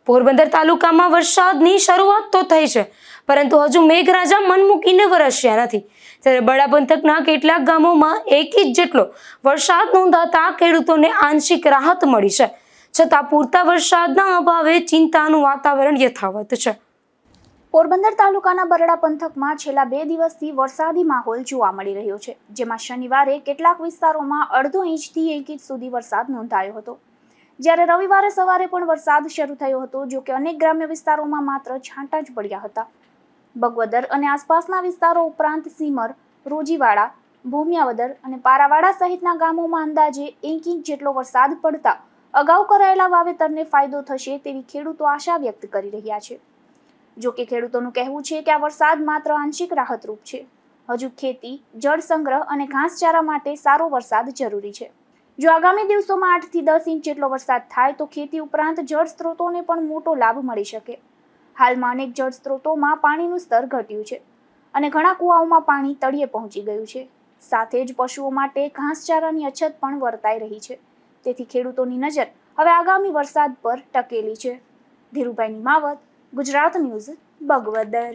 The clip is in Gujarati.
પોરબંદર તાલુકામાં વરસાદની શરૂઆત તો થઈ છે, પરંતુ હજુ મેઘરાજા મન મૂકીને વરસ્યા નથી. ત્યારે બડા પંથકના કેટલાક ગામોમાં 1 ઇંચ જેટલો વરસાદ નોંધાતા ખેડૂતોને આંશિક રાહત મળી છે. છતાં પૂરતા વરસાદના અભાવે ચિંતાનું વાતાવરણ યથાવત છે. પોરબંદર તાલુકાના બરડા પંથકમાં છેલ્લા 2 દિવસથી વરસાદી માહોલ જોવા મળી રહ્યો છે, જેમાં શનિવારે કેટલાક વિસ્તારોમાં અડધો ઇંચથી 1 ઇંચ સુધી વરસાદ નોંધાયો હતો. જ્યારે રવિવારે સવારે પણ વરસાદ શરૂ થયો હતો, જો કે અનેક ગ્રામ્ય વિસ્તારોમાં માત્ર છાંટા જ પડ્યા હતા. બગવદર અને આસપાસના વિસ્તારો ઉપરાંત સીમર, રોજીવાડા, ભૂમિયાવદર અને પારાવાડા સહિતના ગામોમાં અંદાજે 1 ઇંચ જેટલો વરસાદ પડતા અગાઉ કરાયેલા વાવેતરને ફાયદો થશે તેવી ખેડૂતો આશા વ્યક્ત કરી રહ્યા છે. જો કે ખેડૂતોનું કહેવું છે કે આ વરસાદ માત્ર આંશિક રાહતરૂપ છે. હજુ ખેતી, જળ સંગ્રહ અને ઘાસચારા માટે સારો વરસાદ જરૂરી છે. જો આગામી દિવસોમાં 8 થી 10 ઇંચ જેટલો વરસાદ થાય તો ખેતી ઉપરાંત જળ સ્ત્રોતોને પણ મોટો લાભ મળી શકે. હાલમાં અનેક જળ સ્ત્રોતોમાં પાણીનું સ્તર ઘટ્યું છે અને ઘણા કુવાઓમાં પાણી તળિયે પહોંચી ગયું છે. સાથે જ પશુઓ માટે ઘાસચારાની અછત પણ વર્તાઈ રહી છે. તેથી ખેડૂતોની નજર હવે આગામી વરસાદ પર ટકેલી છે. ધીરુભાઈ નિમાવત, ગુજરાત ન્યૂઝ, બગવદર.